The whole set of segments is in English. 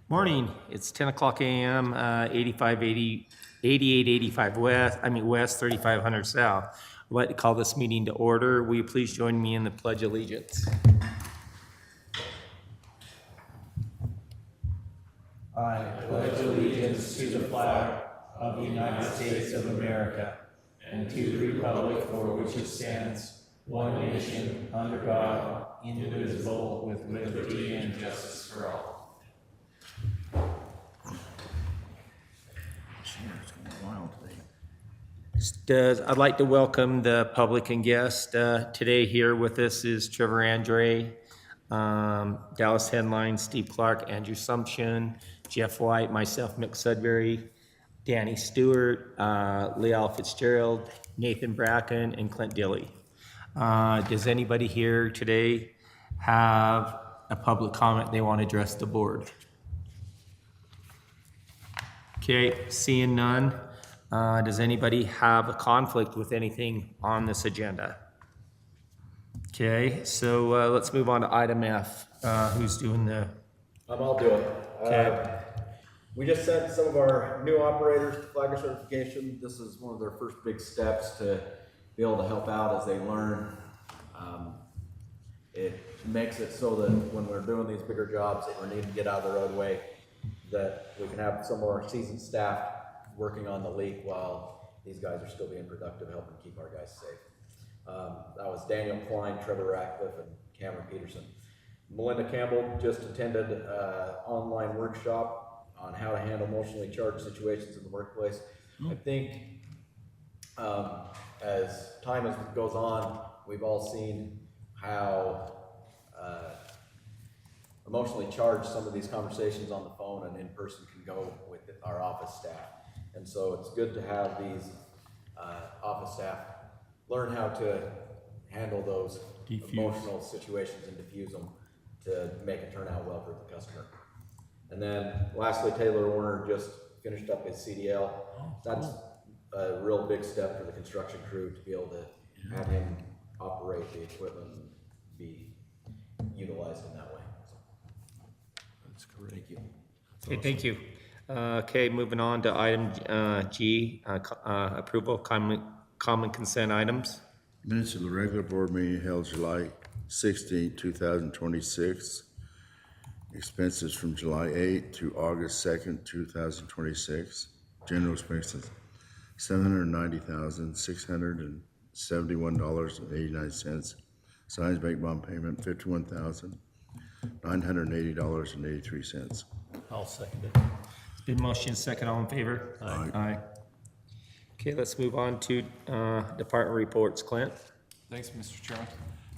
Morning, it's 10 o'clock a.m., 8885 west, 3500 south. I'd like to call this meeting to order. Will you please join me in the Pledge of Allegiance? I pledge allegiance to the flag of the United States of America and to the republic for which it stands, one nation, under God, indivisible, with liberty and justice for all. I'd like to welcome the public and guests. Today here with us is Trevor Andre, Dallas Headlines, Steve Clark, Andrew Sumption, Jeff White, myself, Mick Sudbury, Danny Stewart, Leal Fitzgerald, Nathan Bracken, and Clint Dilley. Does anybody here today have a public comment they want to address the board? Okay, seeing none. Does anybody have a conflict with anything on this agenda? Okay, so let's move on to item F. Who's doing the? I'll do it. Okay. We just sent some of our new operators to Flagger certification. This is one of their first big steps to be able to help out as they learn. It makes it so that when we're doing these bigger jobs that we need to get out of the roadway, that we can have some more seasoned staff working on the leak while these guys are still being productive, helping keep our guys safe. That was Daniel Klein, Trevor Ratcliffe, and Cameron Peterson. Melinda Campbell just attended an online workshop on how to handle emotionally charged situations in the workplace. I think as time goes on, we've all seen how emotionally charged some of these conversations on the phone and in person can go with our office staff. And so it's good to have these office staff learn how to handle those emotional situations and diffuse them to make it turn out well for the customer. And then lastly, Taylor Warner just finished up his CDL. That's a real big step for the construction crew to be able to have him operate the equipment and be utilized in that way. That's correct. Thank you. Okay, thank you. Okay, moving on to item G, approval common consent items. Minutes of the regular board meeting held July 16, 2026. Expenses from July 8 to August 2nd, 2026. General expenses, $790,671.89. Signs bank bond payment, $51,980.83. I'll second it. It's been motion second, all in favor? Aye. Okay, let's move on to department reports. Clint? Thanks, Mr. Chairman.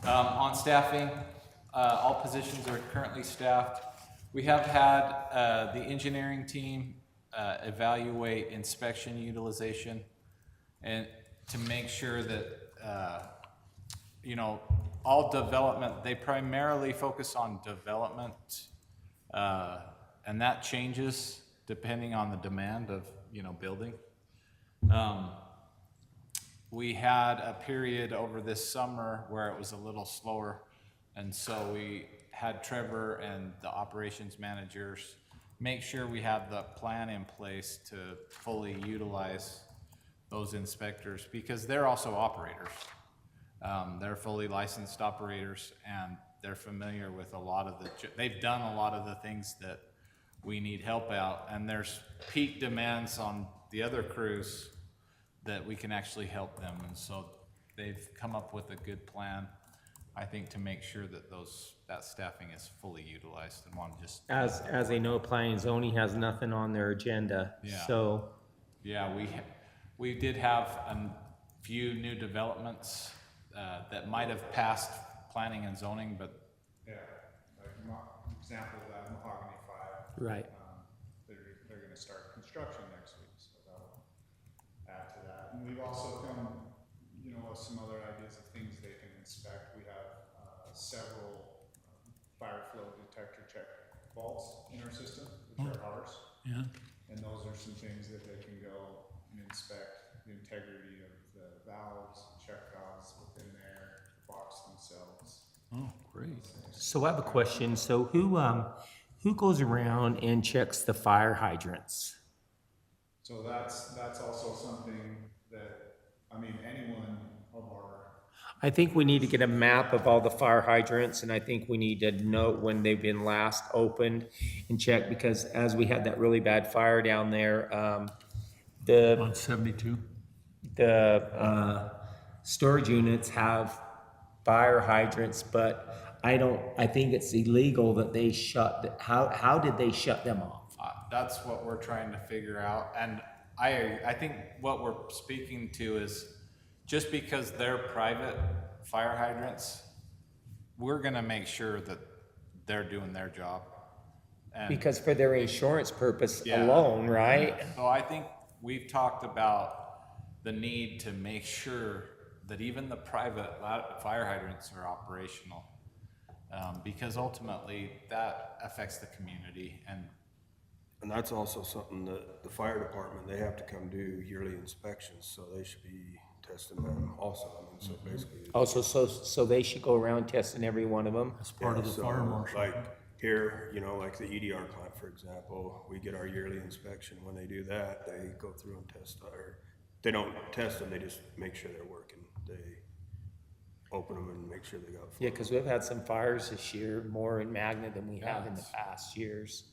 On staffing, all positions are currently staffed. We have had the engineering team evaluate inspection utilization and to make sure that, all development, they primarily focus on development, and that changes depending on the demand of, building. We had a period over this summer where it was a little slower, and so we had Trevor and the operations managers make sure we have the plan in place to fully utilize those inspectors because they're also operators. They're fully licensed operators and they're familiar with they've done a lot of the things that we need help out, and there's peak demands on the other crews that we can actually help them, and so they've come up with a good plan, I think, to make sure that that staffing is fully utilized. And want to just As they know, planning and zoning has nothing on their agenda. Yeah. So yeah, we did have a few new developments that might have passed planning and zoning, but like example of that Mahogany 5. right. They're going to start construction next week, so that'll add to that. And we've also come, with some other ideas of things they can inspect. We have several fire flow detector check vaults in our system, which are ours. Yeah. And those are some things that they can go and inspect the integrity of the valves, check valves within there, the box themselves. Oh, great. So I have a question. So who Who goes around and checks the fire hydrants? So that's also something that, I mean, anyone of our, I think we need to get a map of all the fire hydrants, and I think we need to note when they've been last opened and check, because as we had that really bad fire down there, the On 72? storage units have fire hydrants, but I think it's illegal that they how did they shut them off? That's what we're trying to figure out, and I think what we're speaking to is just because they're private fire hydrants, we're gonna make sure that they're doing their job. And Because for their insurance purpose Yeah. alone, right? so I think we've talked about the need to make sure that even the private fire hydrants are operational. Because ultimately that affects the community, And that's also something that the fire department, they have to come do yearly inspections, so they should be testing them also. I mean, so basically. Also, so they should go around testing every one of them? As part of the so, fire marshal. Like here, you know, like the EDR plant, for example, we get our yearly inspection. When they do that, they go through and test, or they don't test them, they just make sure they're working. They open them and make sure they got. Yeah, because we've had some fires this year, more in Magna than we have in the Yes. past years.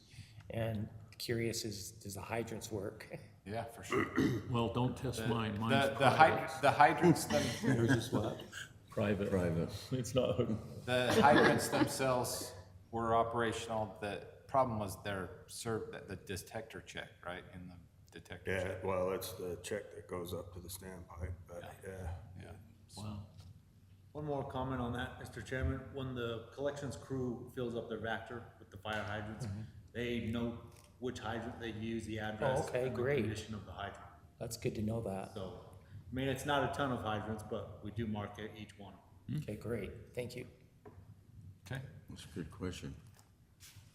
And curious is, does the hydrants work? yeah, for sure. Well, don't test mine. Mine's The hydrants Yours is what? private. Private. It's not, the hydrants themselves were operational. The problem was their the detector check, right, in the detector Yeah, check. well, it's the check that goes up to the standpipe, but yeah. Yeah. wow. One more comment on that, Mr. Chairman. When the collections crew fills up their Vector with the fire hydrants, they note which hydrant they use, the address. Oh, okay, and the great. condition of the hydrant. That's good to know that. So, I mean, it's not a ton of hydrants, but we do mark each one. Okay, great. Thank you. Okay. That's a good question.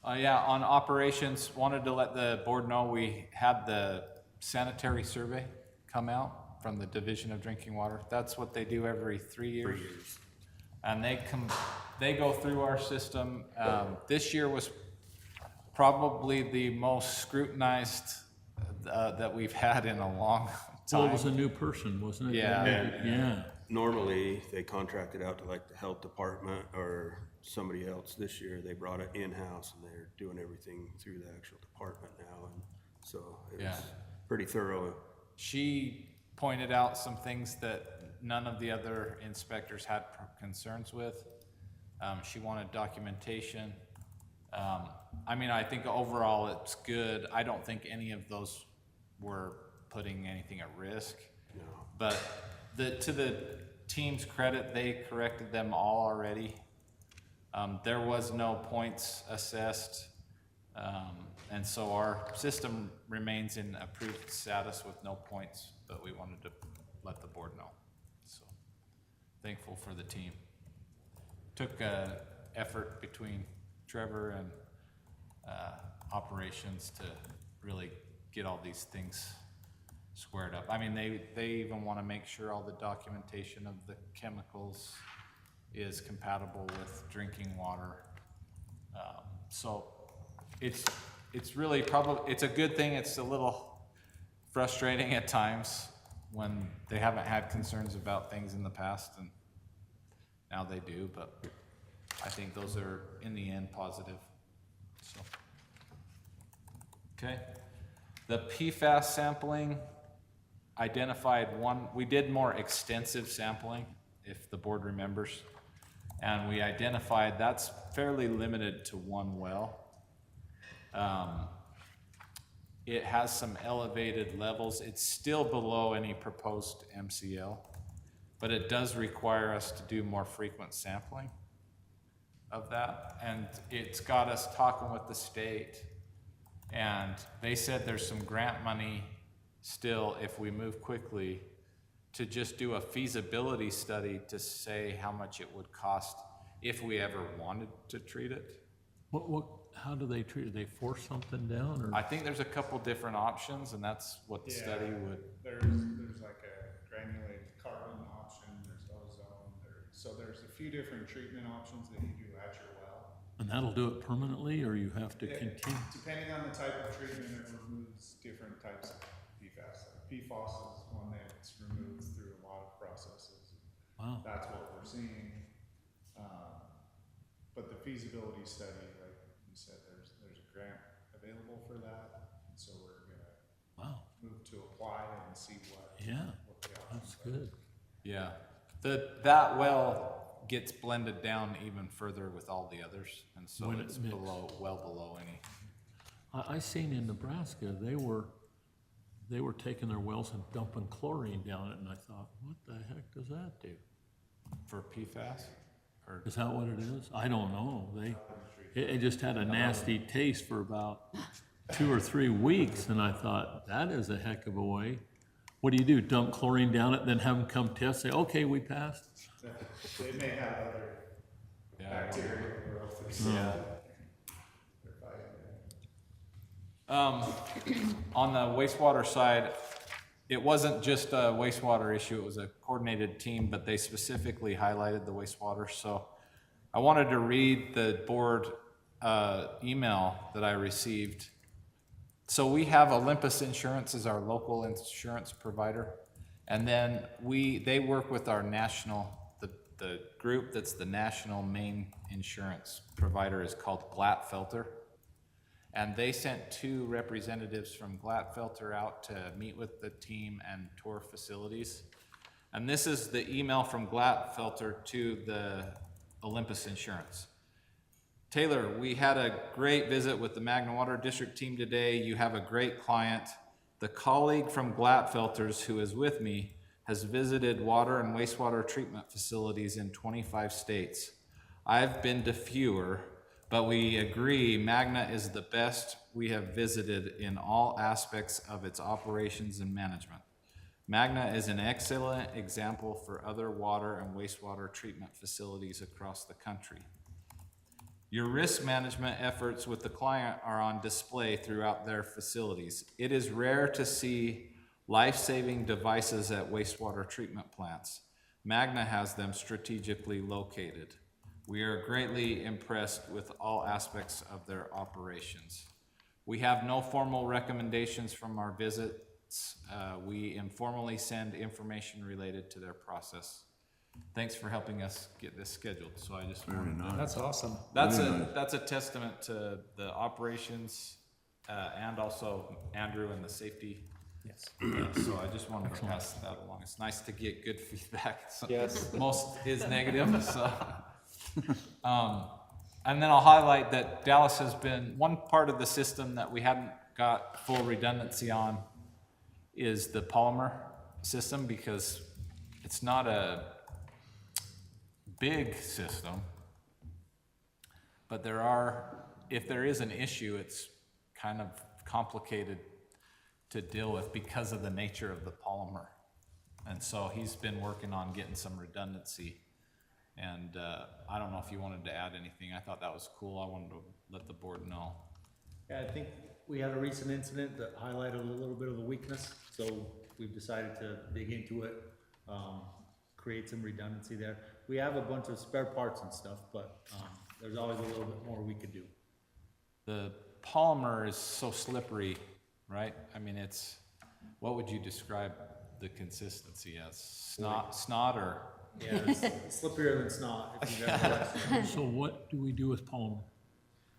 Yeah, on operations, wanted to let the board know we had the sanitary survey come out from the Division of Drinking Water. That's what they do every 3 years. And they go through our system. This year was probably the most scrutinized that we've had in a long Well, it time. was a new person, wasn't it? Yeah. Yeah. Normally, they contract it out to like the health department or somebody else. This year, they brought it in-house and they're doing everything through the actual department now. And so it Yeah. was pretty thorough. She pointed out some things that none of the other inspectors had concerns with. She wanted documentation. I mean, I think overall it's good. I don't think any of those were putting anything at risk. No. But to the team's credit, they corrected them all already. There was no points assessed. And so our system remains in approved status with no points, but we wanted to let the board know. So thankful for the team. Took effort between Trevor and operations to really get all these things squared up. I mean, they even want to make sure all the documentation of the chemicals is compatible with drinking water. So it's really it's a good thing. It's a little frustrating at times when they haven't had concerns about things in the past, and now they do, but I think those are in the end positive. So, okay. The PFAS sampling identified we did more extensive sampling, if the board remembers. And we identified that's fairly limited to one well. It has some elevated levels. It's still below any proposed MCL, but it does require us to do more frequent sampling of that. And it's got us talking with the state, and they said there's some grant money still, if we move quickly, to just do a feasibility study to say how much it would cost if we ever wanted to treat it. How do they treat it? They force something down or? I think there's a couple different options, and that's what the study would. There's like a granulated carbon option, there's ozone, so there's a few different treatment options that you do at your well. And that'll do it permanently, or you have to continue? Depending on the type of treatment, it removes different types of PFAS. PFOS is one that's removed through a lot of processes. Wow, That's what we're seeing. But the feasibility study, like you said, there's a grant available for that. And so we're gonna wow, move to apply and see what yeah, the that's options are. good. Yeah, that well gets blended down even further with all the others, and so When it it's mix- well below any. I seen in Nebraska, they were taking their wells and dumping chlorine down it, and I thought, what the heck does that do? For PFAS? Or, Is that what it is? I don't know. It just had a nasty taste for about 2 or 3 weeks, and I thought, that is a heck of a way. What do? Dump chlorine down it, then have them come test, say, okay, we passed? They may have other bacteria growth or something. yeah. They're fighting it. On the wastewater side, it wasn't just a wastewater issue, it was a coordinated team, but they specifically highlighted the wastewater. So I wanted to read the board email that I received. So we have Olympus Insurance as our local insurance provider. And then they work with our national, the group that's the national main insurance provider is called Glatfelter. And they sent 2 representatives from Glatfelter out to meet with the team and tour facilities. And this is the email from Glatfelter to the Olympus Insurance. Taylor, we had a great visit with the Magna Water District team today. You have a great client. The colleague from Glatfelters who is with me has visited water and wastewater treatment facilities in 25 states. I've been to fewer, but we agree Magna is the best we have visited in all aspects of its operations and management. Magna is an excellent example for other water and wastewater treatment facilities across the country. Your risk management efforts with the client are on display throughout their facilities. It is rare to see life-saving devices at wastewater treatment plants. Magna has them strategically located. We are greatly impressed with all aspects of their operations. We have no formal recommendations from our visits. We informally send information related to their process. Thanks for helping us get this scheduled. So I just wanted to, That's awesome. that's a testament to the operations and also Andrew and the safety. Yes. So I just wanted to pass that along. It's nice to get good feedback. Yes. Most is negative, so. And then I'll highlight that Dallas has been, one part of the system that we hadn't got full redundancy on is the polymer system, because it's not a big system, but if there is an issue, it's kind of complicated to deal with because of the nature of the polymer. And so he's been working on getting some redundancy. And I don't know if you wanted to add anything. I thought that was cool. I wanted to let the board know. Yeah, I think we had a recent incident that highlighted a little bit of a weakness, so we've decided to dig into it, create some redundancy there. We have a bunch of spare parts and stuff, but there's always a little bit more we could do. The polymer is so slippery, right? I mean, what would you describe the consistency as? Snot or? Yeah, it's slipperier than snot, if you've ever watched it. So what do we do with polymer?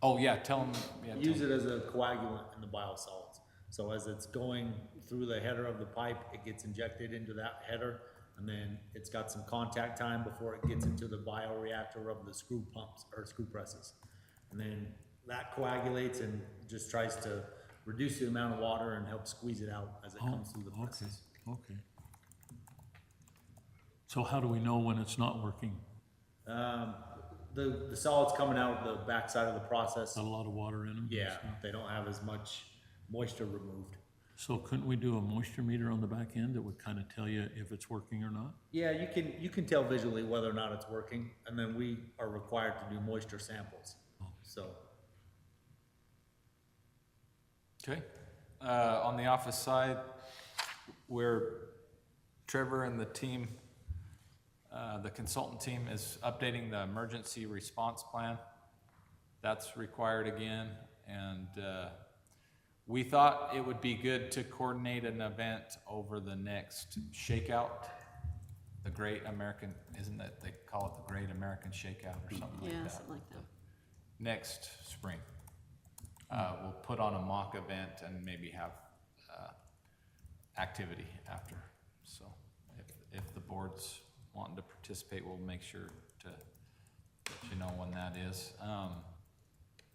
Oh, yeah, tell them. Yeah, Use it as a coagulant in the biosolids. So as it's going through the header of the pipe, it gets injected into that header, and then it's got some contact time before it gets into the bioreactor of the screw pumps or screw presses. And then that coagulates and just tries to reduce the amount of water and help squeeze it out as it comes through the presses. Okay. So how do we know when it's not working? The solids coming out the backside of the process, Not a lot of water in them? yeah, they don't have as much moisture removed. So couldn't we do a moisture meter on the back end that would kind of tell you if it's working or not? Yeah, you can tell visually whether or not it's working, and then we are required to do moisture samples. So, Okay. On the office side, Trevor and the team, the consultant team is updating the emergency response plan. that's required again, and, we thought it would be good to coordinate an event over the next shakeout. The Great American, isn't it, they call it the Great American Shakeout or something like Yeah, that? something like that. Next spring. We'll put on a mock event and maybe have, activity after. So if the board's wanting to participate, we'll make sure to let you know when that is.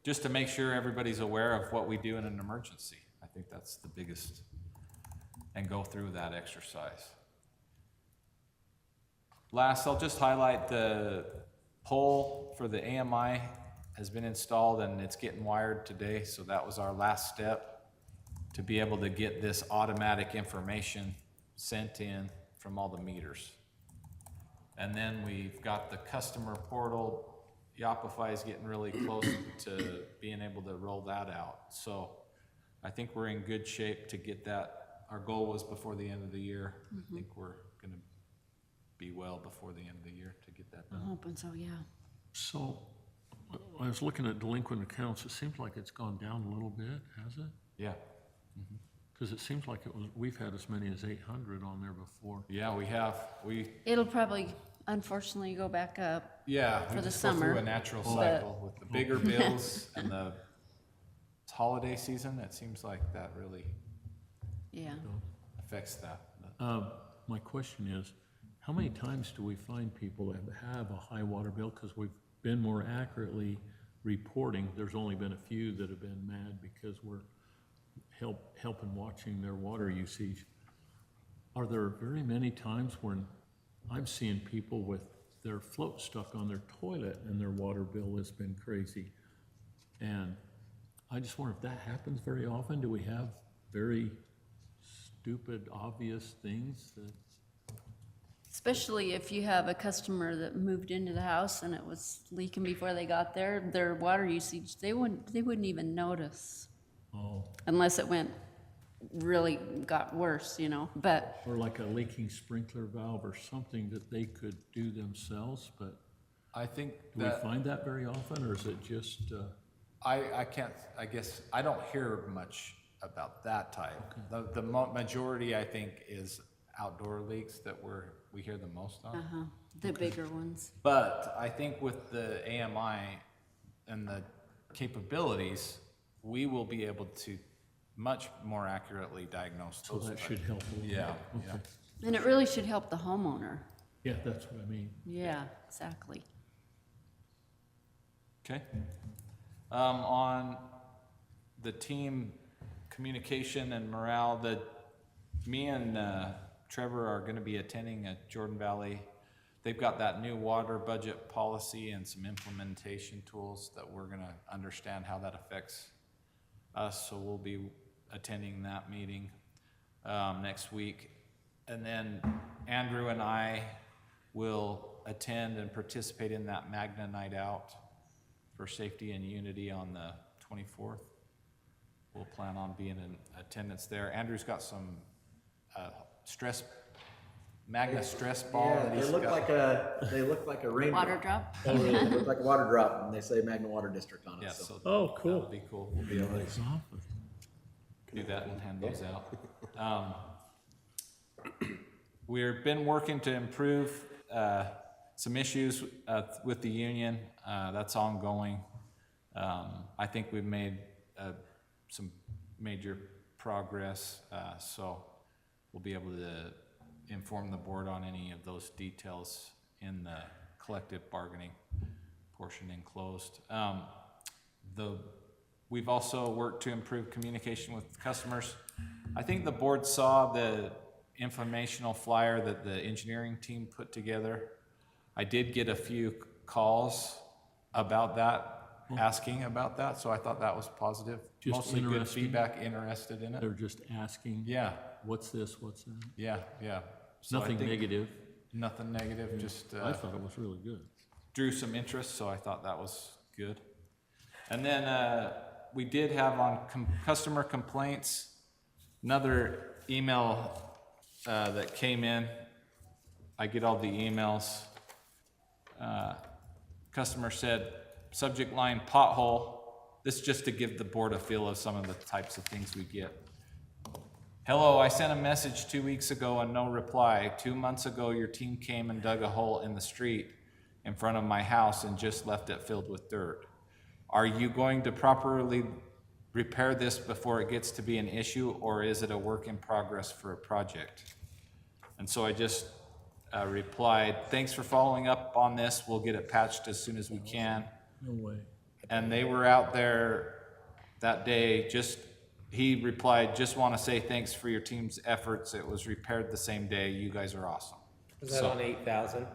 Just to make sure everybody's aware of what we do in an emergency. I think that's the biggest, and go through that exercise. Last, I'll just highlight the pole for the AMI has been installed and it's getting wired today, so that was our last step to be able to get this automatic information sent in from all the meters. And then we've got the customer portal. Yopify is getting really close to being able to roll that out. So I think we're in good shape to get that. Our goal was before the end of the year. I think we're gonna be well before the end of the year to get that I'm done. hoping so, yeah. So, I was looking at delinquent accounts, it seems like it's gone down a little bit, has it? Yeah, Because it seems like we've had as many as 800 on there before. yeah, we have, It'll probably, unfortunately, go back up. yeah, we For the just go through summer, a natural but- cycle with the bigger bills and the holiday season. It seems like that really Yeah. affects that. My question is, how many times do we find people that have a high water bill? Because we've been more accurately reporting. There's only been a few that have been mad because we're helping watching their water usage. Are there very many times when I'm seeing people with their float stuck on their toilet and their water bill has been crazy? And I just wonder if that happens very often. Do we have very stupid, obvious things that? Especially if you have a customer that moved into the house and it was leaking before they got there, their water usage, they wouldn't even notice Oh, unless it really got worse, but or like a leaking sprinkler valve or something that they could do themselves, but I think do we that, find that very often, or is it just, I can't, I guess, I don't hear much about that type. The majority, I think, is outdoor leaks that we hear the most on. the bigger ones. But I think with the AMI and the capabilities, we will be able to much more accurately diagnose so those. that type- should help a little bit? Yeah, yeah. Okay. And it really should help the homeowner. Yeah, that's what I mean. Yeah, exactly. Okay. On the team communication and morale, me and Trevor are gonna be attending at Jordan Valley. They've got that new water budget policy and some implementation tools that we're gonna understand how that affects us, so we'll be attending that meeting next week. And then Andrew and I will attend and participate in that Magna Night Out for Safety and Unity on the 24th. We'll plan on being in attendance there. Andrew's got some Magna stress ball. Yeah, that they he's look got. they look like a rainbow. Water drop? They look like a water drop, and they say Magna Water District on it, Yeah, so. so Oh, cool. that'll be cool. We'll be able to It's awesome. do that and hand those out. We've been working to improve some issues with the union. That's ongoing. I think we've made some major progress, so we'll be able to inform the board on any of those details in the collective bargaining portion enclosed. We've also worked to improve communication with customers. I think the board saw the informational flyer that the engineering team put together. I did get a few calls about that, asking about that, so I thought that was positive. Just Mostly good interesting? feedback, interested in it. They're just asking, Yeah, what's this, what's that? yeah, yeah. So I Nothing think negative. Nothing negative, just I thought it was really good. drew some interest, so I thought that was good. And then we did have on customer complaints, another email that came in. I get all the emails. Customer said subject line pothole. This is just to give the board a feel of some of the types of things we get. Hello, I sent a message 2 weeks ago and no reply. 2 months ago, your team came and dug a hole in the street in front of my house and just left it filled with dirt. Are you going to properly repair this before it gets to be an issue, or is it a work in progress for a project? And so I just replied, thanks for following up on this. We'll get it patched as soon as we can. No way. And they were out there that day, he replied, just want to say thanks for your team's efforts. It was repaired the same day. You guys are awesome. Was that on 8,000?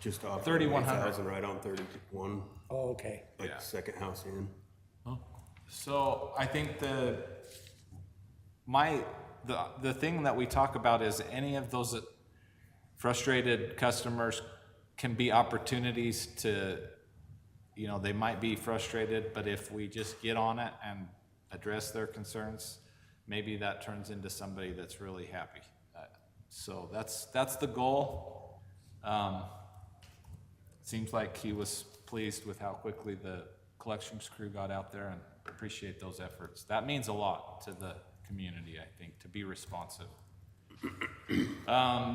Just off 3,100. 8,000, right on 31, Oh, okay. like Yeah. the second house in. So I think the thing that we talk about is any of those frustrated customers can be opportunities to, they might be frustrated, but if we just get on it and address their concerns, maybe that turns into somebody that's really happy. So that's the goal. Seems like he was pleased with how quickly the collections crew got out there, and appreciate those efforts. That means a lot to the community, I think, to be responsive.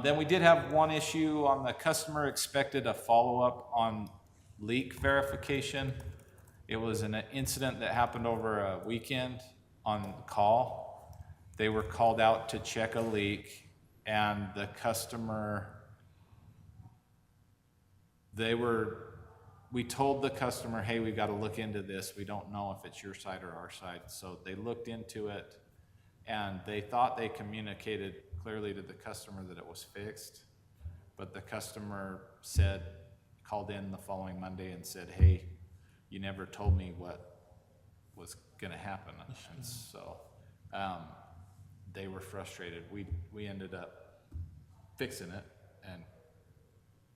Then we did have one issue on the customer expected a follow-up on leak verification. It was an incident that happened over a weekend on call. They were called out to check a leak, and the customer, we told the customer, hey, we got to look into this. We don't know if it's your side or our side. So they looked into it, and they thought they communicated clearly to the customer that it was fixed. But the customer called in the following Monday and said, hey, you never told me what was going to happen. And so they were frustrated. We ended up fixing it and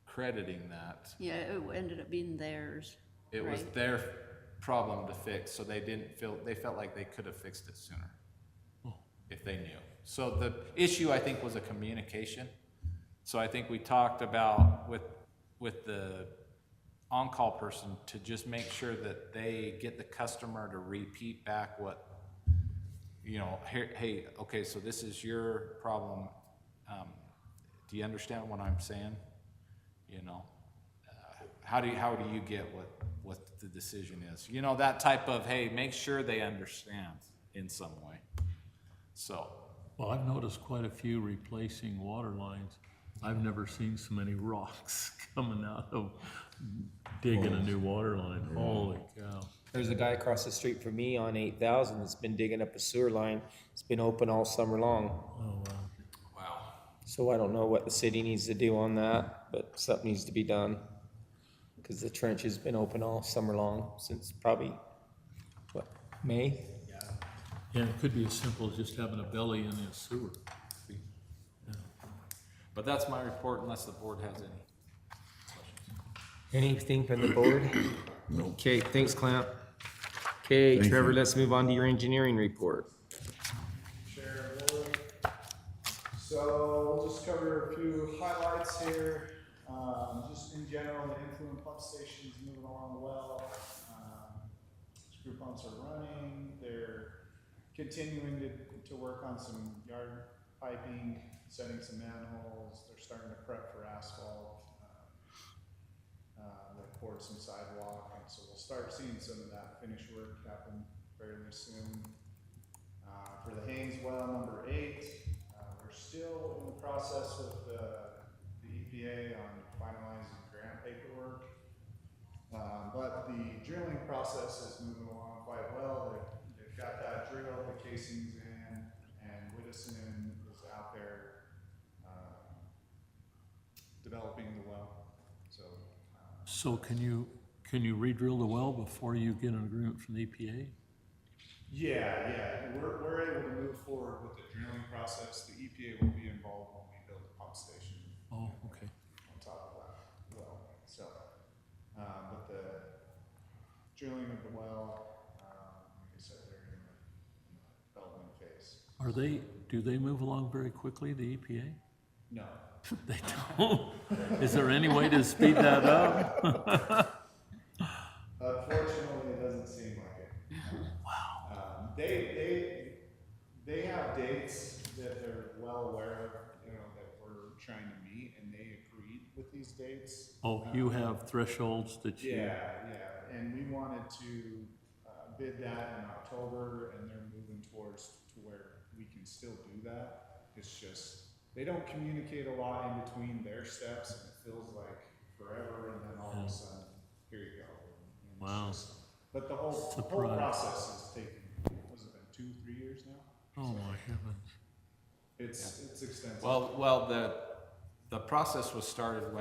crediting that. Yeah, it ended up being theirs. It was right? their problem to fix, so they felt like they could have fixed it sooner if they knew. So the issue, I think, was a communication. So I think we talked about with the on-call person to just make sure that they get the customer to repeat back what, hey, okay, so this is your problem. Do you understand what I'm saying? How do you get what the decision is? That type of, hey, make sure they understand in some way. So, Well, I've noticed quite a few replacing water lines. I've never seen so many rocks coming out of digging a new water line. Holy cow. There's a guy across the street from me on 8,000 that's been digging up a sewer line. It's been open all summer long. Oh, wow. wow. So I don't know what the city needs to do on that, but something needs to be done. Because the trench has been open all summer long, since probably, May? Yeah, it could be as simple as just having a belly in a sewer. But that's my report, unless the board has any. Anything from the board? Okay, thanks, Clint. Okay, Thank Trevor, you. let's move on to your engineering report. Share board. So we'll just cover a few highlights here. Just in general, the influent pump station's moving along well. Screw pumps are running. They're continuing to work on some yard piping, setting some manholes. They're starting to prep for asphalt. They poured some sidewalk, and so we'll start seeing some of that finished work happen fairly soon. For the Haynes well number 8, we're still in the process with the EPA on finalizing grant paperwork. But the drilling process is moving along quite well. They've got that drilled, the casings in, and Widdison is out there developing the well. So can you re-drill the well before you get an agreement from the EPA? Yeah, we're able to move forward with the drilling process. The EPA will be involved when we build the pump station Oh, okay. on top of that well. So, but the drilling of the well, like I said, they're in the development phase. Do they move along very quickly, the EPA? No. They don't? Is there any way to speed that up? They have dates that they're well aware of, you know, that we're trying to meet, and they agreed with these dates. Oh, you have thresholds that you, Yeah, and we wanted to bid that in October, and they're moving towards to where we can still do that. It's just, they don't communicate a lot in between their steps, and it feels like forever, and then all of a sudden, here you go. And it's Wow. just- But the whole Surprise. process has taken, was it been 2-3 years now? oh my heavens. It's extensive. Well, the process was started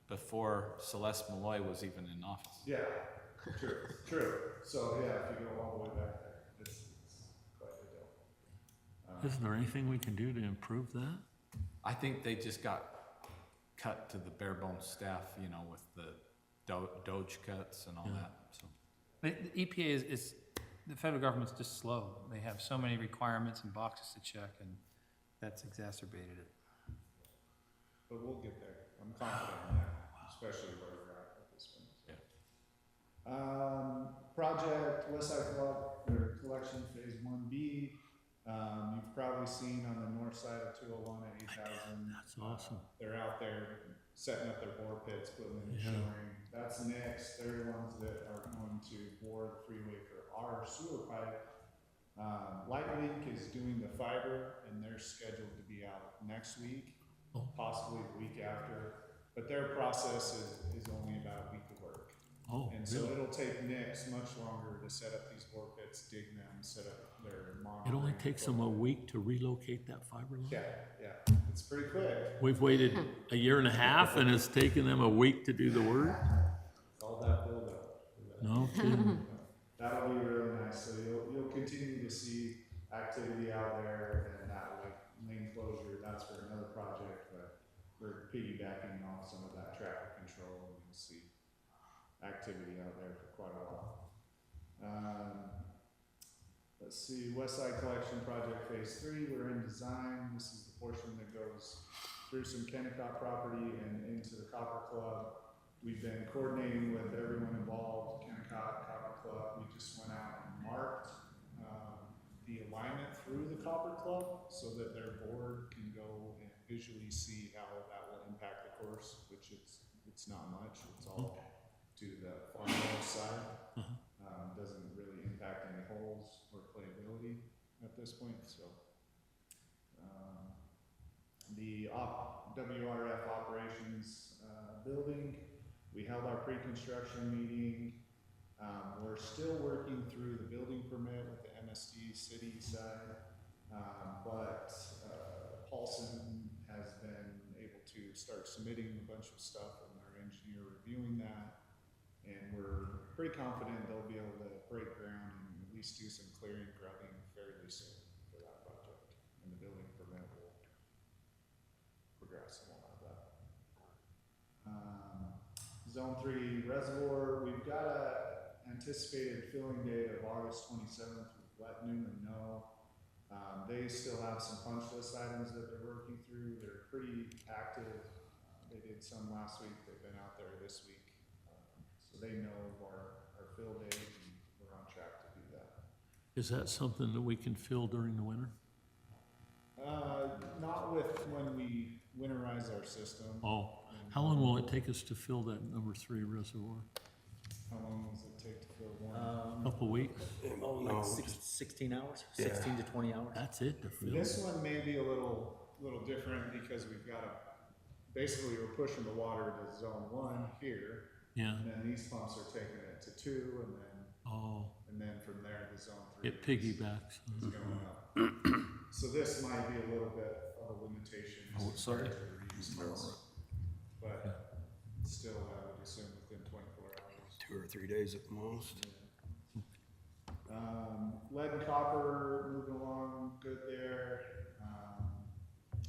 before Celeste Malloy was even in office. Yeah, true. So, yeah, if you go all the way back there, it's quite a deal. Isn't there anything we can do to improve that? I think they just got cut to the bare bones staff, you know, with the Doge cuts and all that, so. The EPA is, the federal government's just slow. They have so many requirements and boxes to check, and that's exacerbated it. But we'll get there. I'm confident in that, especially where we're at this point. Project Westside Club, their collection phase 1B. You've probably seen on the north side of 201 at 8,000. That's awesome. They're out there setting up their bore pits, putting them in Yeah. shoring. That's next. They're the ones that are going to bore the freeway for our sewer pipe. Lightning is doing the fiber, and they're scheduled to be out next week, Oh. possibly the week after. But their process is only about a week of work. Oh, And so really? it'll take Nix much longer to set up these bore pits, dig them, set up their monitoring. It only takes them a week to relocate that fiber line? Yeah, it's pretty quick. We've waited a year and a half and it's taken them a week to do the work? All that buildup. No kidding. That'll be really nice, so you'll continue to see activity out there, and that lane closure, that's for another project, but we're piggybacking off some of that traffic control, and you'll see activity out there for quite a while. Let's see, West Side Collection Project Phase 3, we're in design. This is the portion that goes through some Kennecott property and into the Copper Club. We've been coordinating with everyone involved, Kennecott, Copper Club. We just went out and marked the alignment through the Copper Club so that their board can go and visually see how that will impact the course, which it's not much. It's all to the far north side. Doesn't really impact any holes or playability at this point, so. The WRF operations building, we held our pre-construction meeting. We're still working through the building permit with the MSD city side, but Paulson has been able to start submitting a bunch of stuff, and our engineer reviewing that. And we're pretty confident they'll be able to break ground and at least do some clearing, grubbing fairly soon for that project. And the building permit will progress and we'll have that. Zone 3 reservoir, we've got a anticipated filling date of August 27th. We've let Newman know. They still have some punch list items that they're working through. They're pretty active. They did some last week. They've been out there this week. So they know our fill date, and we're on track to do that. Is that something that we can fill during the winter? Not with when we winterize our system. Oh, how long will it take us to fill that number 3 reservoir? How long does it take to fill one? Couple weeks? No, 16 hours, Yeah. 16 to 20 hours. That's it to fill? This one may be a little different because we've got basically we're pushing the water to zone 1 here, Yeah, and then these pumps are taking it to 2, and then from there to zone 3. it piggybacks. is going up. So this might be a little bit of a limitation. Oh, sorry. But still, I would assume within 24 hours. 2 or 3 days at the most. Lead and copper moving along good there.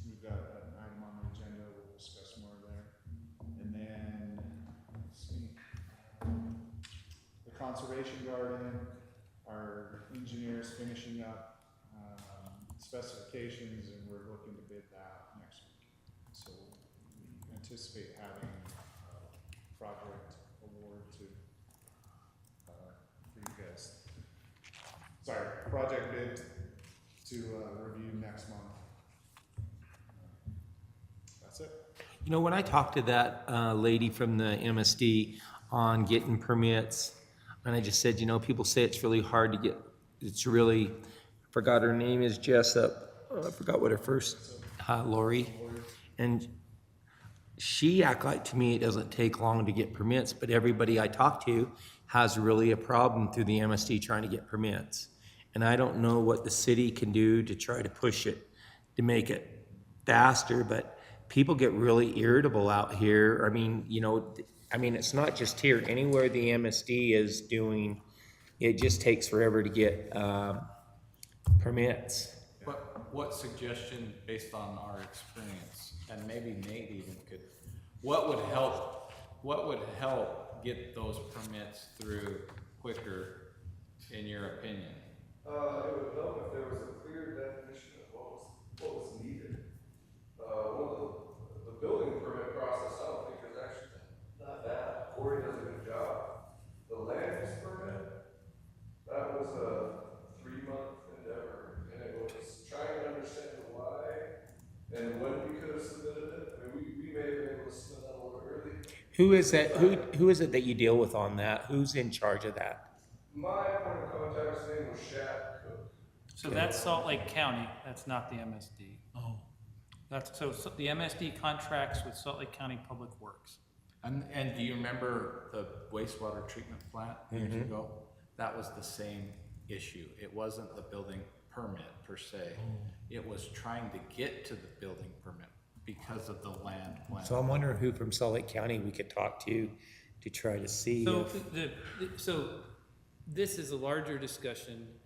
We've got an item on the agenda, we'll discuss more there. And then, let's see, the conservation garden, our engineers finishing up specifications, and we're looking to bid that next week. So we anticipate having a project award to for you guys. Sorry, project bid to, review next month. That's it. You know, when I talked to that lady from the MSD on getting permits, and I just said, you know, people say it's really hard to get, it's really, forgot her name is Jessup, I forgot what her first, Lori. And she act like to me it doesn't take long to get permits, but everybody I talk to has really a problem through the MSD trying to get permits. And I don't know what the city can do to try to push it, to make it faster, but people get really irritable out here. I mean, you know, it's not just here. Anywhere the MSD is doing, it just takes forever to get permits. What suggestion, based on our experience, and maybe Nate even could, what would help get those permits through quicker, in your opinion? It would help if there was a clear definition of what was needed. The building permit process, I don't think is actually not bad. Corey does a good job. The land use permit, that was a 3-month endeavor, and it was trying to understand the why and when we could have submitted it. I mean, we may have been able to submit that a little early. Who is that? Who is it that you deal with on that? Who's in charge of that? My point of contact's name was Shad Cook. So that's Salt Lake County, that's not the MSD. Oh, So the MSD contracts with Salt Lake County Public Works. And do you remember the wastewater treatment plant years ago? That was the same issue. It wasn't the building permit per se. It was trying to get to the building permit because of the land plan. So I'm wondering who from Salt Lake County we could talk to try to see So if, so this is a larger discussion.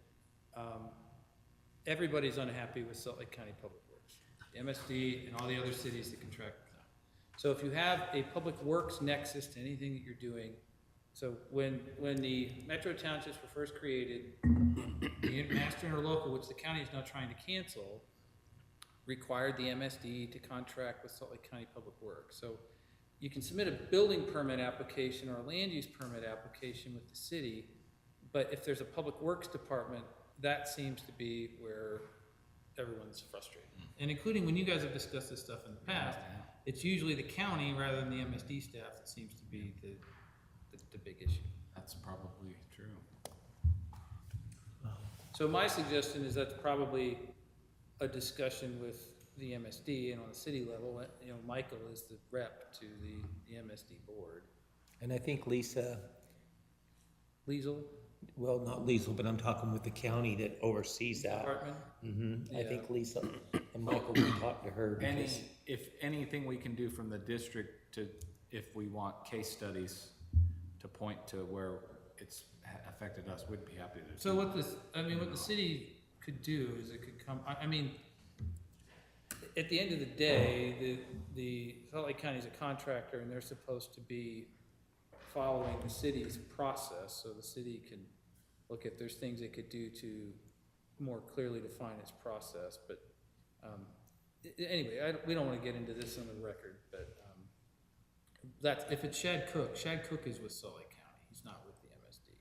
Everybody's unhappy with Salt Lake County Public Works, the MSD and all the other cities that contract with them. So if you have a public works nexus to anything that you're doing, so when the metro townships were first created, the master interlocal, which the county is now trying to cancel, required the MSD to contract with Salt Lake County Public Works. So you can submit a building permit application or a land use permit application with the city, but if there's a public works department, that seems to be where everyone's frustrated. And including when you guys have discussed this stuff in the past, it's usually the county rather than the MSD staff that seems to be the big issue. That's probably true. So my suggestion is that's probably a discussion with the MSD, and on the city level, you know, Michael is the rep to the MSD board. and I think Lisa, Liesel well, not Lisa, but I'm talking with the county that oversees that. Department? I think Lisa and Michael can talk to her because. If anything we can do from the district to, if we want case studies to point to where it's affected us, we'd be happy to. So what the city could do is it could come, I mean, at the end of the day, the Salt Lake County is a contractor and they're supposed to be following the city's process, so the city can look at, there's things it could do to more clearly define its process, but, anyway, we don't wanna get into this on the record, but, that's, if it's Shad Cook is with Salt Lake County, he's not with the MSD.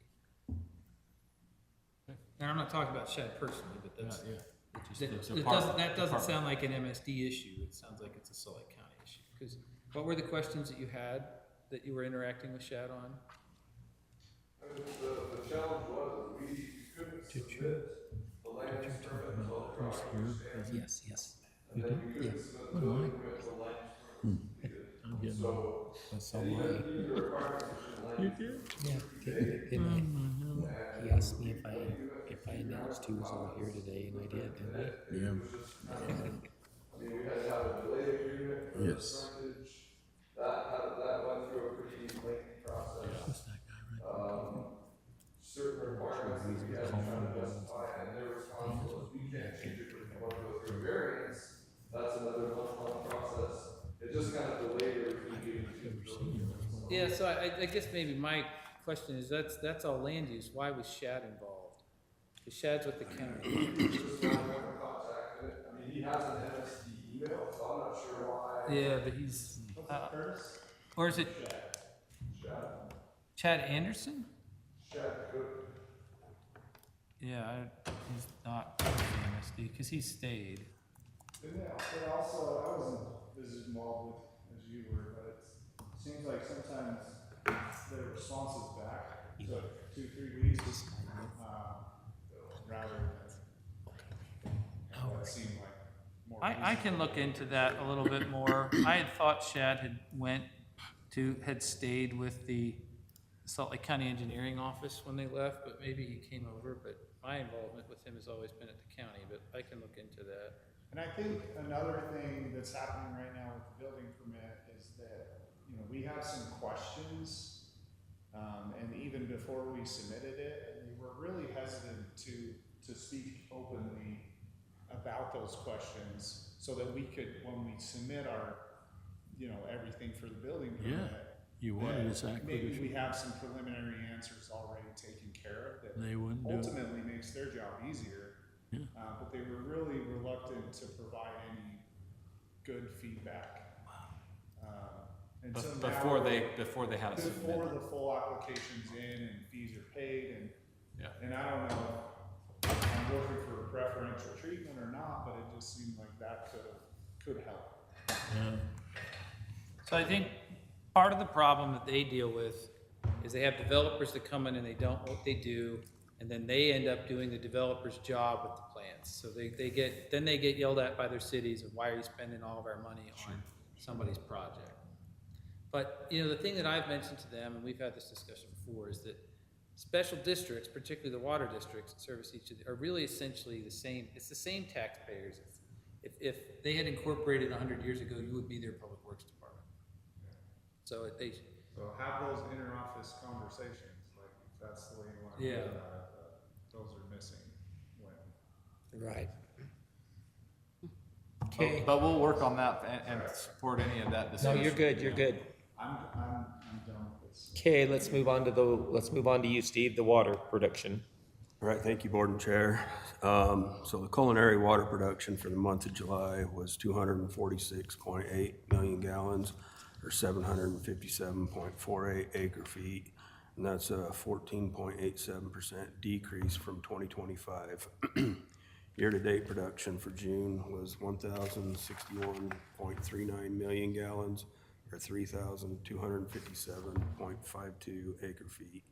And I'm not talking about Shad personally, but that's, that doesn't sound like an MSD issue, it sounds like it's a Salt Lake County issue. Because what were the questions that you had, that you were interacting with Shad on? I mean, the challenge was that we couldn't submit the land use permit until the project was finished. Yes. And then we couldn't submit the building permit until land use permit was completed. So, and even the requirements of the land use Yeah, he asked me if I announced who was all here today, and I did, didn't I? Yeah. I mean, we had to have a delay agreement for the Yes. frontage. That went through a pretty lengthy process. Certain requirements that we had to try to justify, and their response was, we can't change it, we want to go through a variance. That's another month-long process. It just kind of delayed everything. Yeah, so I guess maybe my question is, that's all land use, why was Shad involved? Because Shad's with the county. Just my point of contact, and I mean, he has an MSD email, so I'm not sure why. Yeah, but he's, or is it Chad Anderson? Shad Cook. Yeah, he's not with the MSD, because he stayed. But yeah, but also, I wasn't as involved with, as you were, but it seems like sometimes the responses back took 2-3 weeks, rather than, that seemed like more. I can look into that a little bit more. I had thought Shad had stayed with the Salt Lake County Engineering Office when they left, but maybe he came over, but my involvement with him has always been at the county, but I can look into that. And I think another thing that's happening right now with the building permit is that, you know, we have some questions. And even before we submitted it, we were really hesitant to speak openly about those questions so that we could, when we submit our, you know, everything for the building permit. You wanted this that maybe acquisition. we have some preliminary answers already taken care of that They wouldn't do it. ultimately makes their job easier. Yeah. But they were really reluctant to provide any good feedback. And so now Before they had to submit. before the full application's in and fees are paid and, Yeah. and I don't know if I'm looking for preferential treatment or not, but it just seemed like that could help. Yeah. So I think part of the problem that they deal with is they have developers that come in and they don't know what they do, and then they end up doing the developer's job with the plans. So they get yelled at by their cities of, why are you spending all of our money on somebody's project? But, you know, the thing that I've mentioned to them, and we've had this discussion before, is that special districts, particularly the water districts that service each of the, are really essentially the same. It's the same taxpayers. If they had incorporated 100 years ago, you would be their public works department. So So have those inter-office conversations, like if that's the way you want to do Yeah. that, those are missing when. Right. Okay. But we'll work on that and support any of that No, discussion. you're good, you're good. I'm done with this. Okay, let's move on to you, Steve, the water production. All right, thank you, Board and Chair. So the culinary water production for the month of July was 246.8 million gallons, or 757.48 acre feet. And that's a 14.87% decrease from 2025. Year-to-date production for June was 1,061.39 million gallons, or 3,257.52 acre feet.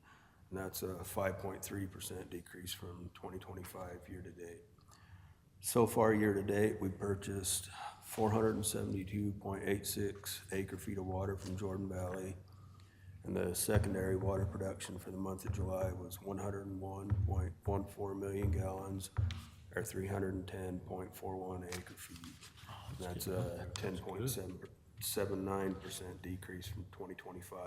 And that's a 5.3% decrease from 2025 year-to-date. So far, year-to-date, we purchased 472.86 acre feet of water from Jordan Valley. And the secondary water production for the month of July was 101.14 million gallons, or 310.41 acre feet. That's a 10.79% decrease from 2025.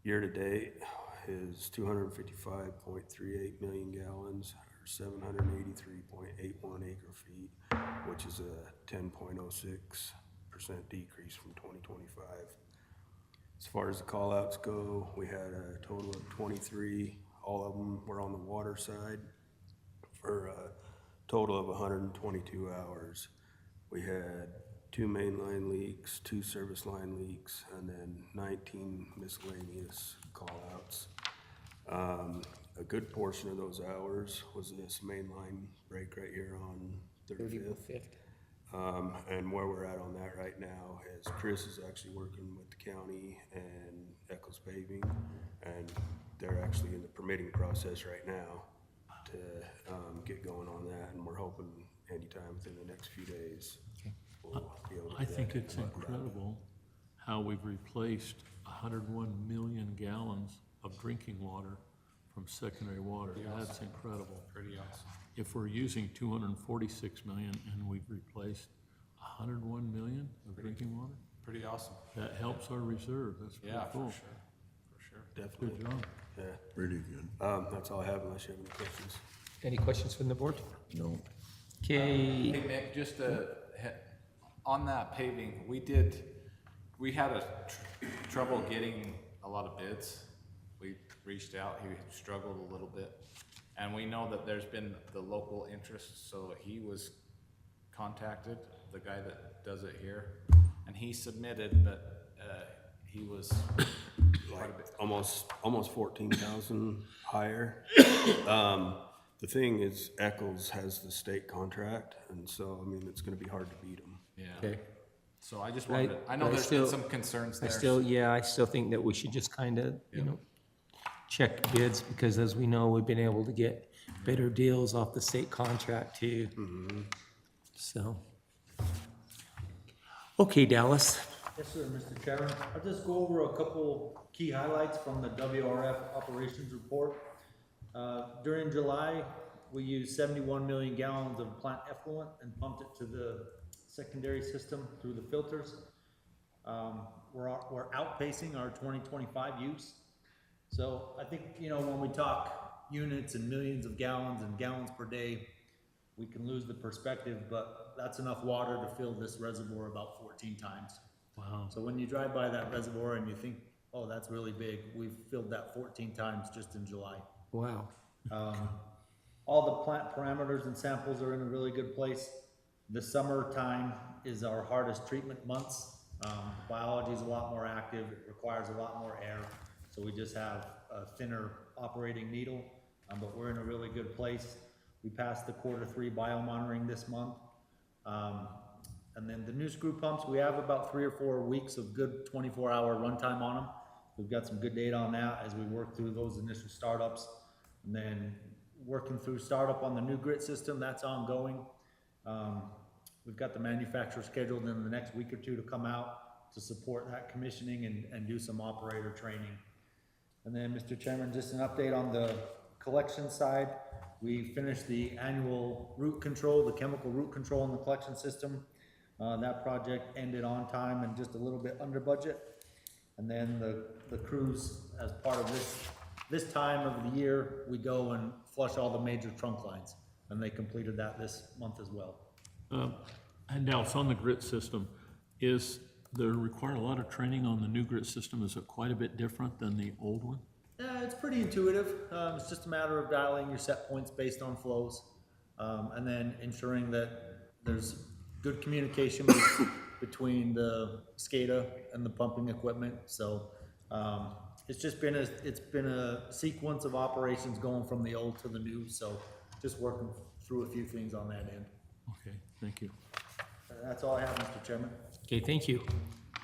Year-to-date is 255.38 million gallons, or 783.81 acre feet, which is a 10.06% decrease from 2025. As far as the call-outs go, we had a total of 23. All of them were on the water side, for a total of 122 hours. We had 2 main line leaks, 2 service line leaks, and then 19 miscellaneous call-outs. A good portion of those hours was this main line break right here on 35th. And where we're at on that right now is Chris is actually working with the county and Eccles Paving, and they're actually in the permitting process right now to get going on that, and we're hoping anytime within the next few days we'll be able to. I think it's incredible how we've replaced 101 million gallons of drinking water from secondary water. That's incredible. Pretty awesome. If we're using 246 million and we've replaced 101 million of drinking water, Pretty awesome. that helps our reserve. That's pretty Yeah, cool. for sure, for sure. Definitely. Good job. Yeah. Really good. That's all I have unless you have any questions. Any questions from the board? No. Okay, Hey, Mick, just on that paving, we had trouble getting a lot of bids. We reached out, he struggled a little bit. And we know that there's been the local interest, so he was contacted, the guy that does it here, and he submitted, but he was quite a bit. Almost 14,000 higher. The thing is, Eccles has the state contract, and so, I mean, it's gonna be hard to beat them. Yeah, Okay. so I just Right, wanted to, I know but I there's still- been some concerns I there. still think that we should just kind of, check bids, because as we know, we've been able to get better deals off the state contract too. So. Okay, Dallas. Yes, sir, Mr. Chairman. I'll just go over a couple key highlights from the WRF operations report. During July, we used 71 million gallons of plant effluent and pumped it to the secondary system through the filters. We're outpacing our 2025 use. So I think, when we talk units and millions of gallons and gallons per day, we can lose the perspective, but that's enough water to fill this reservoir about 14 times. Wow. So when you drive by that reservoir and you think, oh, that's really big, we've filled that 14 times just in July. Wow. All the plant parameters and samples are in a really good place. The summertime is our hardest treatment months. Biology is a lot more active, it requires a lot more air, so we just have a thinner operating needle, but we're in a really good place. We passed the Q3 biomonitoring this month. And then the new screw pumps, we have about 3 or 4 weeks of good 24-hour runtime on them. We've got some good data on that as we work through those initial startups. And then working through startup on the new grit system, that's ongoing. We've got the manufacturer scheduled in the next week or two to come out to support that commissioning and do some operator training. And then, Mr. Chairman, just an update on the collection side. We finished the annual root control, the chemical root control in the collection system. That project ended on time and just a little bit under budget. And then the crews, as part of this time of the year, we go and flush all the major trunk lines, and they completed that this month as well. And now it's on the grit system. Is there require a lot of training on the new grit system? Is it quite a bit different than the old one? It's pretty intuitive. It's just a matter of dialing your set points based on flows, and then ensuring that there's good communication between the SCADA and the pumping equipment. So it's been a sequence of operations going from the old to the new. So just working through a few things on that end. Okay, thank you. That's all I have, Mr. Chairman. Okay, thank you.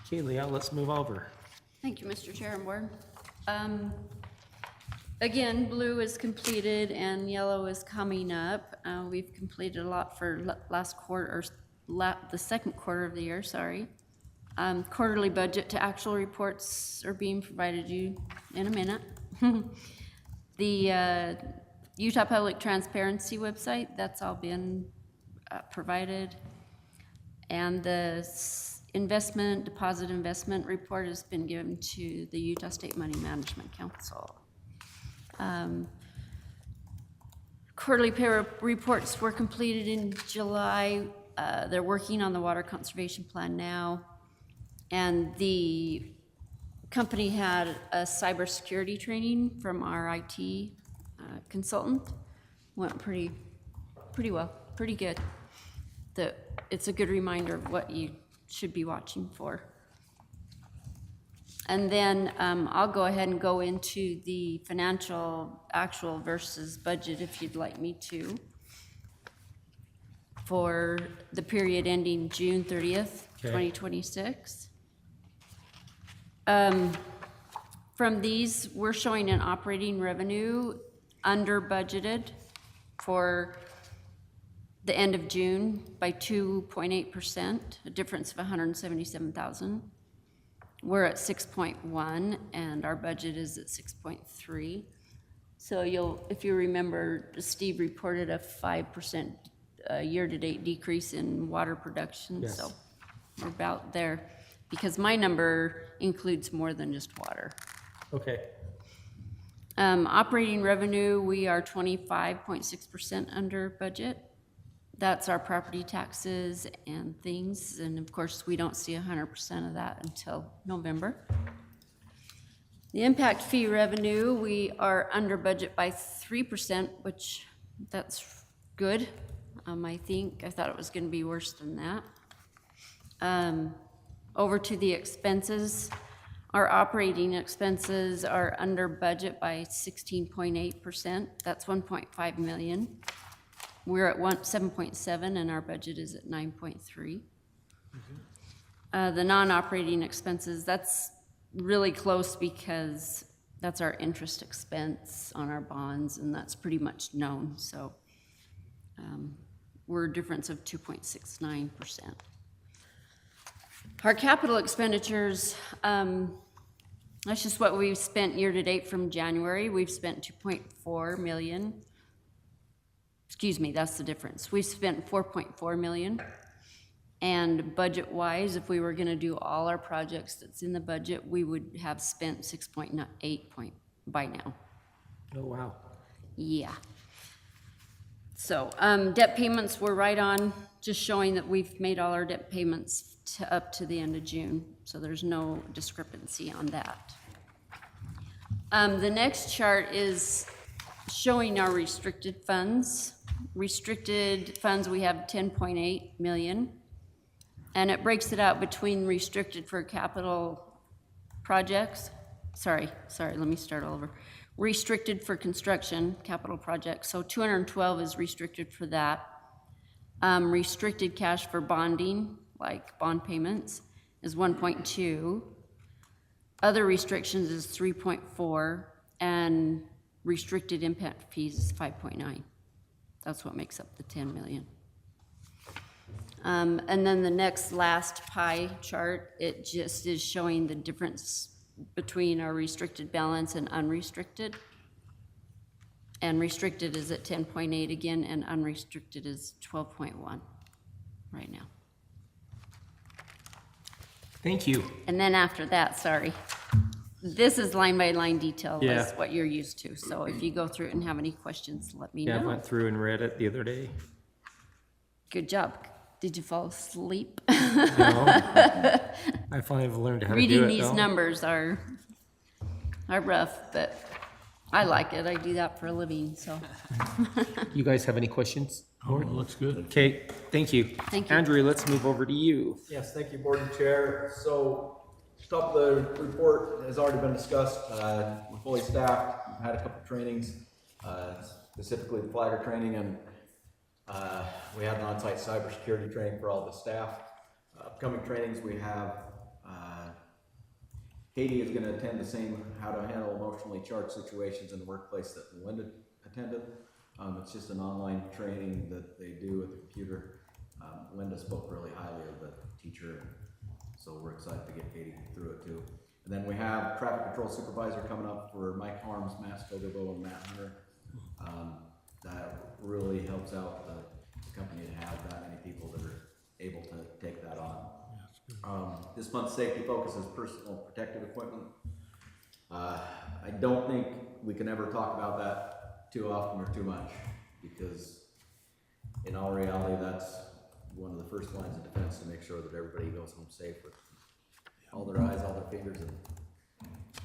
Okay, Leah, let's move over. Thank you, Mr. Chair and Board. Again, blue is completed and yellow is coming up. We've completed a lot for last quarter, or the second quarter of the year, sorry. Quarterly budget to actual reports are being provided you in a minute. The Utah Public Transparency website, that's all been provided. And the deposit investment report has been given to the Utah State Money Management Council. Quarterly pay reports were completed in July. They're working on the water conservation plan now. And the company had a cybersecurity training from our IT consultant. Went pretty well, pretty good. It's a good reminder of what you should be watching for. And then I'll go ahead and go into the financial actual versus budget if you'd like me to, for the period ending June 30th, 2026. From these, we're showing an operating revenue under budgeted for the end of June by 2.8%, a difference of 177,000. We're at 6.1 and our budget is at 6.3. So if you remember, Steve reported a 5% year-to-date decrease in water production. Yes. So we're about there, because my number includes more than just water. Okay. Operating revenue, we are 25.6% under budget. That's our property taxes and things, and of course, we don't see 100% of that until November. The impact fee revenue, we are under budget by 3%, which that's good. I thought it was gonna be worse than that. Over to the expenses. Our operating expenses are under budget by 16.8%. That's 1.5 million. We're at 7.7 and our budget is at 9.3. The non-operating expenses, that's really close because that's our interest expense on our bonds and that's pretty much known, so we're a difference of 2.69%. Our capital expenditures, that's just what we've spent year-to-date from January. We've spent 2.4 million. Excuse me, that's the difference. We've spent 4.4 million. And budget-wise, if we were gonna do all our projects that's in the budget, we would have spent 6.8 by now. Oh, wow. Yeah. So, debt payments were right on, just showing that we've made all our debt payments up to the end of June, so there's no discrepancy on that. The next chart is showing our restricted funds. Restricted funds, we have 10.8 million, and it breaks it out between restricted for capital projects. Sorry, let me start all over. Restricted for construction, capital projects, so 212 is restricted for that. Restricted cash for bonding, like bond payments, is 1.2. Other restrictions is 3.4, and restricted impact fees is 5.9. That's what makes up the 10 million. And then the next last pie chart, it just is showing the difference between our restricted balance and unrestricted. And restricted is at 10.8 again, and unrestricted is 12.1 right now. Thank you. And then after that, sorry, this is line by line detail, Yeah. is what you're used to. So if you go through it and have any questions, let me Yeah, I know. went through and read it the other day. Good job. Did you fall asleep? No. I finally have learned how to do Reading it, these though. numbers are rough, but I like it. I do that for a living, so. You guys have any questions? Oh, it looks good. Okay, thank you. Thank you. Andrea, let's move over to you. Yes, thank you, Board and Chair. So, top of the report has already been discussed. We're fully staffed. We've had a couple trainings, specifically the flagger training, and we had an on-site cybersecurity training for all the staff. Upcoming trainings, we have Katie is going to attend the same how to handle emotionally charged situations in the workplace that Melinda attended. It's just an online training that they do with the computer. Linda spoke really highly of the teacher, so we're excited to get Katie through it too. And then we have traffic control supervisor coming up for Mike Harms, Matt Skogobo, and Matt Hunter. That really helps out the company to have that many people that are able to take that on. This month's safety focus is personal protective equipment. I don't think we can ever talk about that too often or too much, because in all reality, that's one of the first lines of defense to make sure that everybody goes home safe with all their eyes, all their fingers, and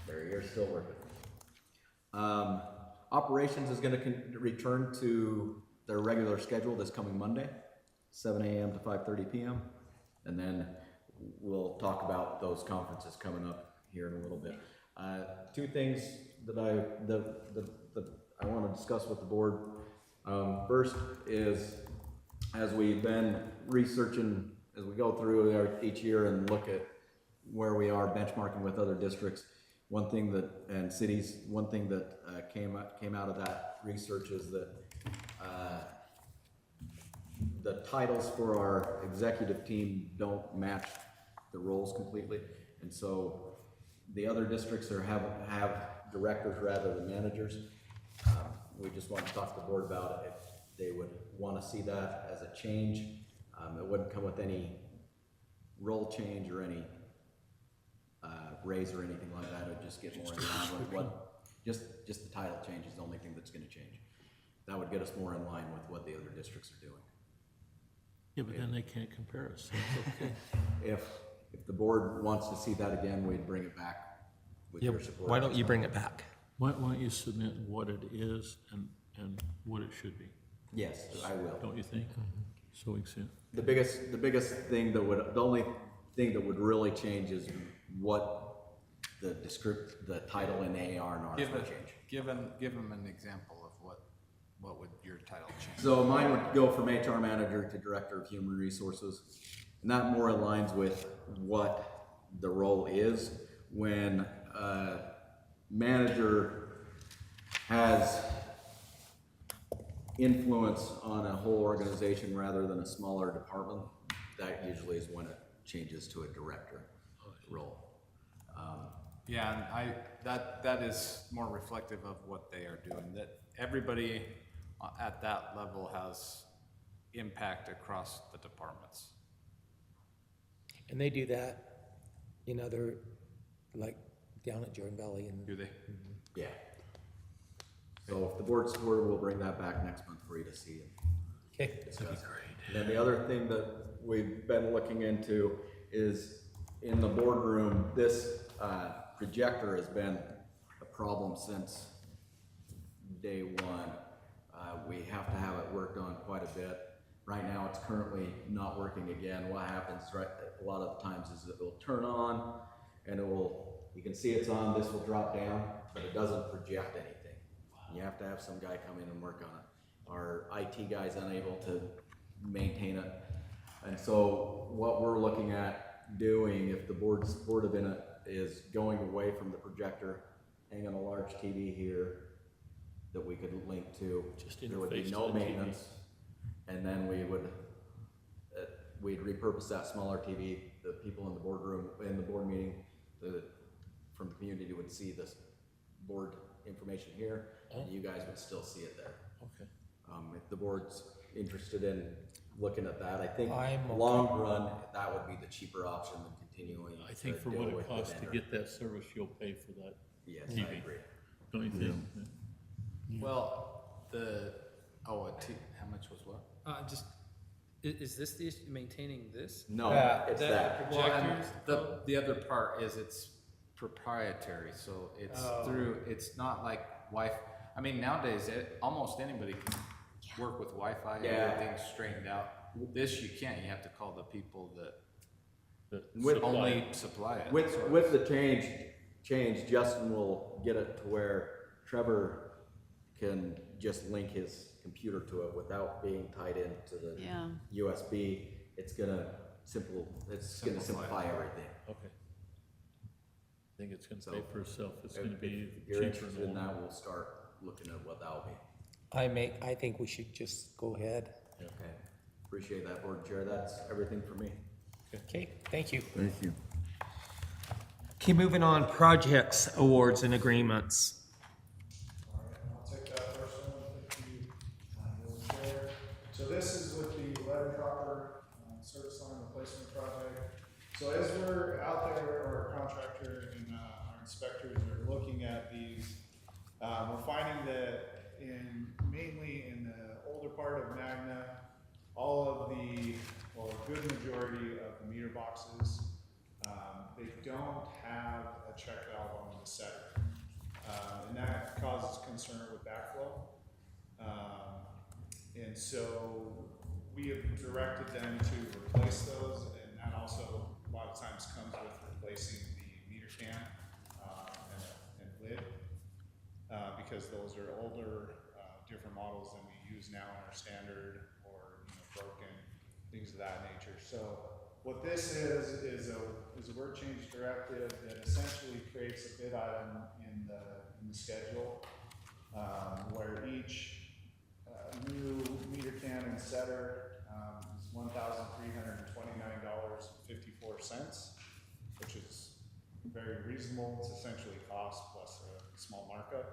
their ears still working. Operations is going to return to their regular schedule this coming Monday, 7 a.m. to 5:30 p.m. And then we'll talk about those conferences coming up here in a little bit. Two things that I want to discuss with the board. First is, as we've been researching, as we go through each year and look at where we are benchmarking with other districts, one thing that, and cities, one thing that came out of that research is that the titles for our executive team don't match the roles completely, and so the other districts have directors rather than managers. We just want to talk to the board about it, if they would want to see that as a change. It wouldn't come with any role change or any raise or anything like that. It would just get more in line with what, just the title change is the only thing that's going to change. That would get us more in line with what the other districts are doing. Yeah, but then they can't compare us, so it's okay. If the board wants to see that again, we'd bring it back with Yeah, your support. why don't you bring it back? Why don't you submit what it is and what it should be, Yes, I will. don't you think? So we can see it. The biggest thing the only thing that would really change is what the title in AR and RS would change. Give them an example of what would your title change? So mine would go from HR manager to director of human resources. And that more aligns with what the role is. When a manager has influence on a whole organization rather than a smaller department, that usually is when it changes to a director role. Yeah, and that is more reflective of what they are doing, that everybody at that level has impact across the departments. And they do that in other, like down at Jordan Valley and. Do they? Yeah. So if the board's supportive, we'll bring that back next month for you to see. Okay. Discuss. And then the other thing that we've been looking into is in the boardroom, this projector has been a problem since day one. We have to have it worked on quite a bit. Right now, it's currently not working again. What happens a lot of times is it will turn on and you can see it's on, this will drop down, but it doesn't project anything. You have to have some guy come in and work on it. Our IT guy's unable to maintain it. And so what we're looking at doing, if the board's supportive in it, is going away from the projector, hanging a large TV here that we could link to. Just There would be interface no to the TV. maintenance. And then we'd repurpose that smaller TV. The people in the boardroom, in the board meeting, from the community would see this board information here, and you guys would still see it there. Okay. If the board's interested in looking at that, I think I'm okay. long run, that would be the cheaper option than continuing. I think to for deal what with it the costs to vendor. get that service, you'll pay for that, Yes, TV. I agree. don't you think? Well, how much was what? Is this the issue, maintaining this? No, it's that- that. Well, and Projectors? the other part is it's proprietary, so it's it's not like Wi-Fi. I mean, nowadays, almost anybody can work with Wi-Fi, Yeah. everything's straightened out. This you can't, you have to call the people that With only supply it. With the change, Justin will get it to where Trevor can just link his computer to it without being tied into the Yeah. USB. It's gonna simplify everything. Okay. I think it's gonna So, pay for itself, it's gonna If be you're cheaper interested in in the long that, run. we'll start looking at what that'll be. I think we should just go ahead. Okay, appreciate that, board chair. That's everything for me. Okay, thank you. Thank you. Okay, moving on, projects, awards and agreements. All right, and I'll take that first one, thank you, Board Chair. So this is with the lead and copper service line replacement project. So as we're out there, our contractor and our inspectors are looking at these, we're finding that mainly in the older part of Magna, a good majority of the meter boxes, they don't have a check valve on the setter. And that causes concern with backflow. And so we have directed them to replace those, and that also a lot of times comes with replacing the meter can and lid, because those are older, different models than we use now in our standard or broken, things of that nature. So what this is a work change directive that essentially creates a bid item in the schedule, where each new meter can and setter is $1,329.54, which is very reasonable. It's essentially cost plus a small markup.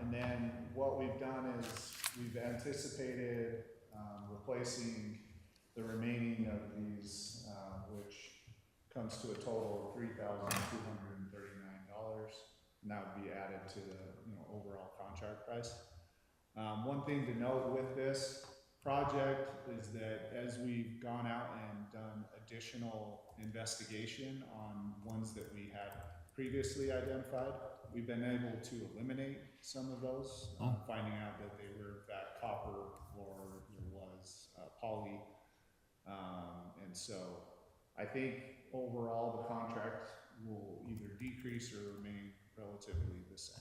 And then what we've done is we've anticipated replacing the remaining of these, which comes to a total of $3,239, and that would be added to the overall contract price. One thing to note with this project is that as we've gone out and done additional investigation on ones that we had previously identified, we've been able to eliminate some of those, finding out that they were in fact copper or there was poly. And so I think overall the contract will either decrease or remain relatively the same.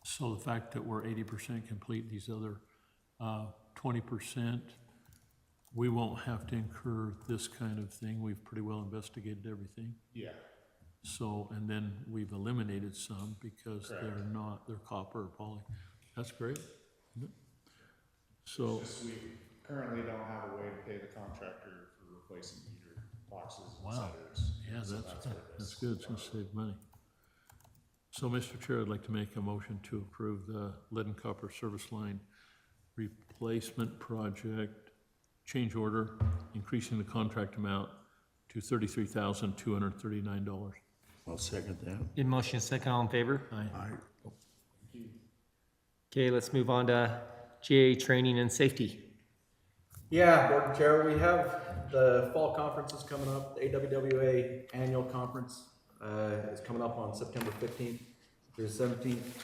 So the fact that we're 80% complete, these other 20%, we won't have to incur this kind of thing. We've pretty well investigated everything. Yeah, So, and then we've eliminated some because Correct. they're copper or poly. That's great. isn't it? So, just we currently don't have a way to pay the contractor for replacing heater boxes and Wow. setters. yeah, So that's where that's this good. It's gonna save money. So, Mr. Chair, I'd like to make a motion to approve the lead and copper service line replacement project change order, increasing the contract amount to $33,239. I'll second that. In motion, second, all in favor? Aye. Okay, let's move on to GA training and safety. Yeah, Board Chair, we have the fall conferences coming up. The AWWA annual conference is coming up on September 15th through 17th.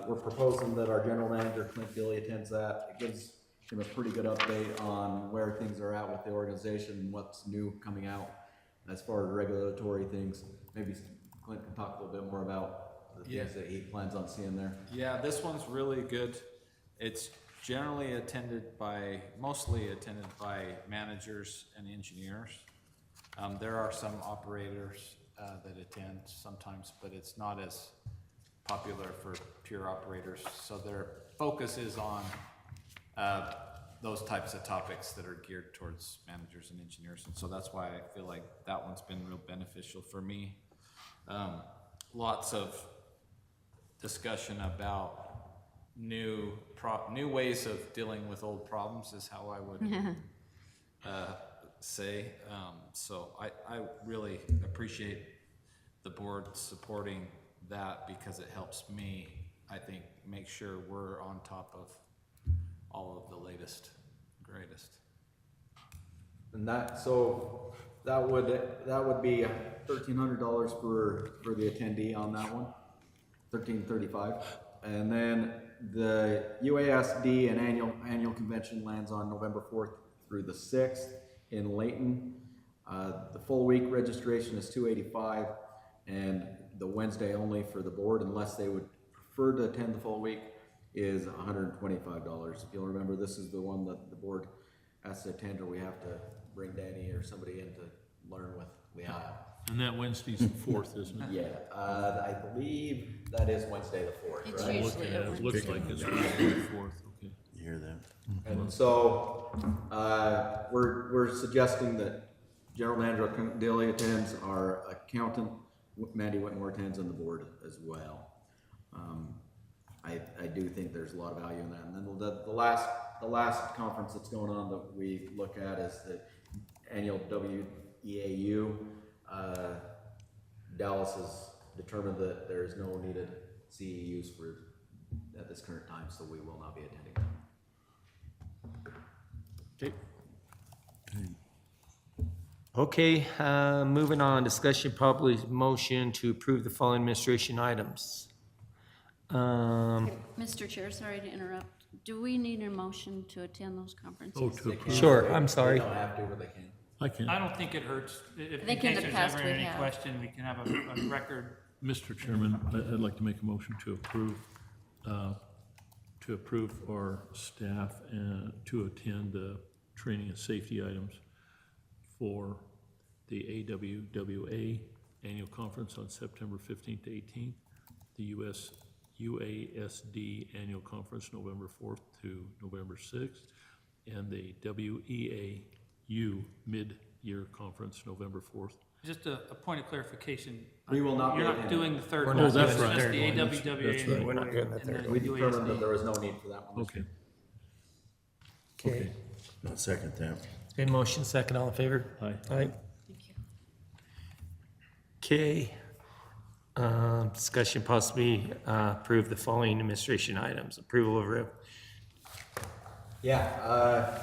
We're proposing that our general manager, Clint Gilly, attends that. It gives him a pretty good update on where things are at with the organization, what's new coming out as far as regulatory things. Maybe Clint can talk a little bit more about the things that he plans on seeing there. Yeah, this one's really good. It's generally mostly attended by managers and engineers. There are some operators that attend sometimes, but it's not as popular for pure operators. So their focus is on those types of topics that are geared towards managers and engineers. And so that's why I feel like that one's been real beneficial for me. Lots of discussion about new ways of dealing with old problems is how I would say. So I really appreciate the board supporting that because it helps me, I think, make sure we're on top of all of the latest, greatest. And that would be $1,300 for the attendee on that one, $1,335. And then the UASD and annual convention lands on November 4th through the 6th in Layton. The full week registration is $285, and the Wednesday only for the board, unless they would prefer to attend the full week, is $125. If you'll remember, this is the one that the board has to attend, or we have to bring Danny or somebody in to learn with Leah. And that Wednesday's the 4th, isn't it? Yeah, I believe that is Wednesday the 4th, It's right? usually a It looks like it's Wednesday the 4th, okay. You hear that? And so, we're suggesting that General Manager Dilly attends, our accountant, Mandy Whitmore attends, and the board as well. I do think there's a lot of value in that. And then the last conference that's going on that we look at is the annual WEAU. Dallas has determined that there is no needed CEUs at this current time, so we will not be attending. Okay, moving on, discussion public motion to approve the following administration items. Mr. Chair, sorry to interrupt. Do we need a motion to attend those conferences? Oh, to approve. Sure, I'm sorry. They don't have to, but they can. I can. I don't think it hurts. If in think in case the there's past ever we any have. question, we can have a record. Mr. Chairman, I'd like to make a motion to approve our staff to attend training and safety items for the AWWA annual conference on September 15th to 18th, the UASD annual conference November 4th to November 6th, and the WEAU mid-year conference November 4th. Just a point of clarification. We will not be You're not attending. doing the third We're one. not doing It's the just third the one. That's AWWA. right. We're not doing the and third the We determined that UASD. there was no need for that one. Okay. Okay, I'll second that. it's been motion, second, all in favor? Aye. Aye. Thank you. Okay, discussion possibly approve the following administration items. Approval of Yeah,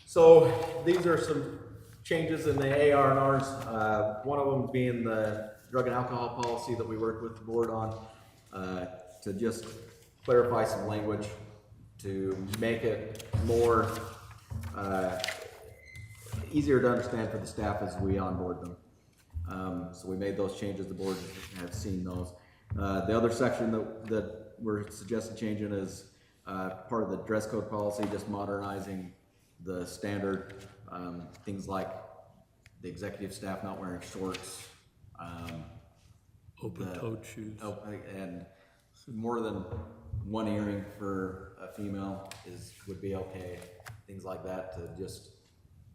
so these are some changes in the AR&Rs. One of them being the drug and alcohol policy that we worked with the board on, to just clarify some language to make it more, easier to understand for the staff as we onboard them. So we made those changes, the board has seen those. The other section that we're suggesting changing is part of the dress code policy, just modernizing the standard, things like the executive staff not wearing shorts, Open-toed shoes. and more than one earring for a female would be okay. Things like that to just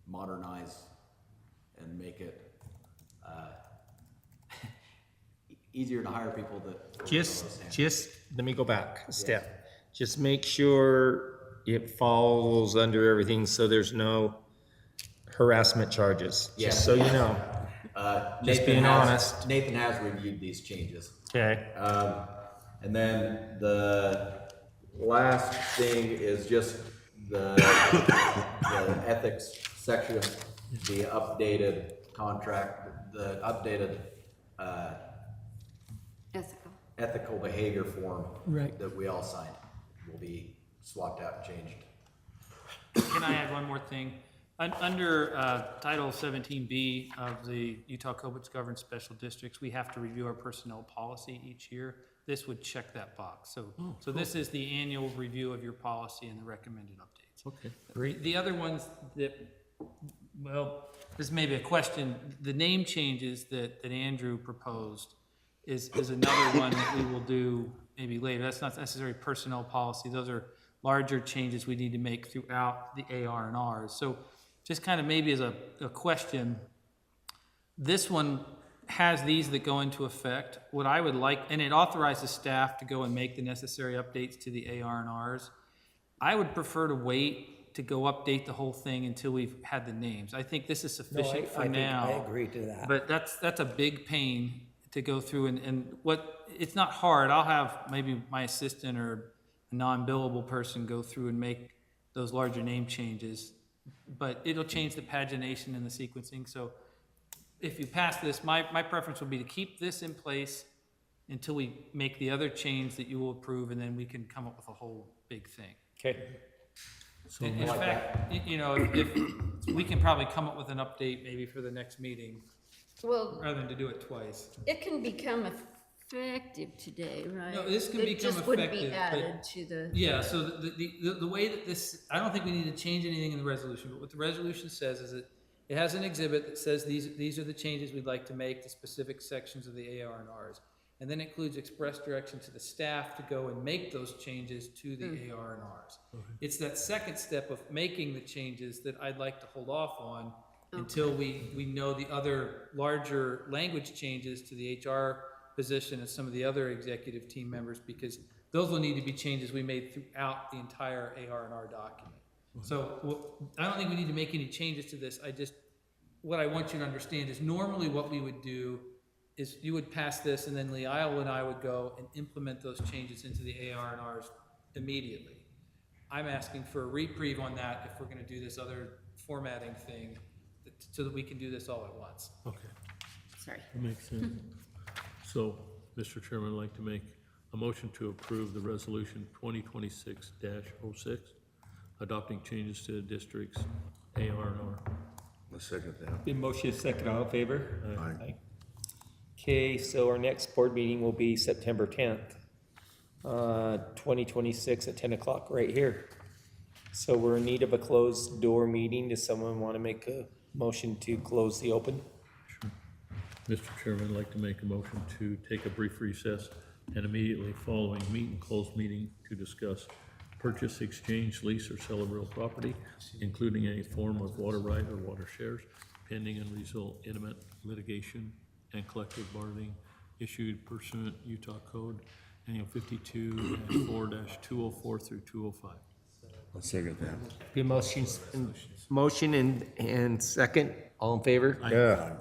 modernize and make it easier to hire people that. Just, let me go back a step. Just make sure it falls under everything, so there's no harassment charges, just so you know. Just being honest. Nathan has reviewed these changes. Okay, And then the last thing is just the ethics section, the updated contract, the updated ethical behavior form. Right. That we all signed will be swapped out and changed. Can I add one more thing? Under Title 17B of the Utah Code which governs special districts, we have to review our personnel policy each year. This would check that box. So this is the annual review of your policy and the recommended updates. Okay. The other ones that, well, this may be a question. The name changes that Andrew proposed is another one that we will do maybe later. That's not necessarily personnel policy. Those are larger changes we need to make throughout the AR and Rs. So just kind of maybe as a question, this one has these that go into effect. What I would like, and it authorizes staff to go and make the necessary updates to the AR and Rs. I would prefer to wait to go update the whole thing until we've had the names. I think this is sufficient for now. I agree to that. But that's a big pain to go through and what, it's not hard. I'll have maybe my assistant or a non-billable person go through and make those larger name changes, but it'll change the pagination and the sequencing. So if you pass this, my preference would be to keep this in place until we make the other change that you will approve, and then we can come up with a whole big thing. okay. In fact, you know, if we can probably come up with an update maybe for the next meeting, Well, rather than to do it twice. it can become effective today, right? No, this can It become just wouldn't be effective, but- added to the. Yeah, so the way that this, I don't think we need to change anything in the resolution, but what the resolution says is that it has an exhibit that says these are the changes we'd like to make to specific sections of the AR and Rs. And then includes express direction to the staff to go and make those changes to the AR and Rs. It's that second step of making the changes that I'd like to hold off on until we know the other larger language changes to the HR position and some of the other executive team members, because those will need to be changes we made throughout the entire AR and R document. So I don't think we need to make any changes to this. What I want you to understand is normally what we would do is you would pass this and then Leisle and I would go and implement those changes into the AR and Rs immediately. I'm asking for a reprieve on that if we're gonna do this other formatting thing, so that we can do this all at once. Okay, Sorry. that makes sense. So, Mr. Chairman, I'd like to make a motion to approve the resolution 2026-06, adopting changes to the district's AR and R. I second that. Been motion second, all in favor? Aye. Okay, so our next board meeting will be September 10th, 2026 at 10 o'clock right here. So we're in need of a closed door meeting. Does someone want to make a motion to close the open? Mr. Chairman, I'd like to make a motion to take a brief recess and immediately following closed meeting to discuss purchase, exchange, lease, or sell of real property, including any form of water right or water shares, pending and result intimate litigation and collective bargaining issued pursuant Utah Code Annual 52-4-204 through 205. I second that. Be motion and second, all in favor? Yeah.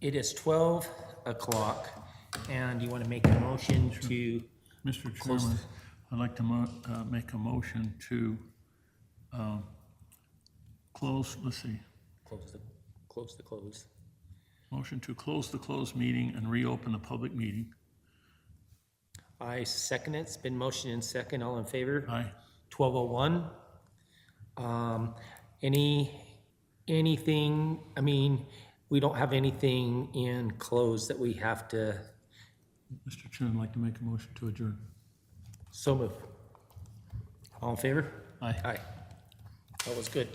It is 12 o'clock, and you want to make a motion to, Mr. Chairman, I'd like to make a motion to close, let's see, close the close. motion to close the closed meeting and reopen the public meeting. I second it. It's been motion and second, all in favor? Aye. 12:01. Any anything, I mean, we don't have anything in close that we have to, Mr. Chairman, I'd like to make a motion to adjourn. so move. All in favor? Aye. Aye. That was good.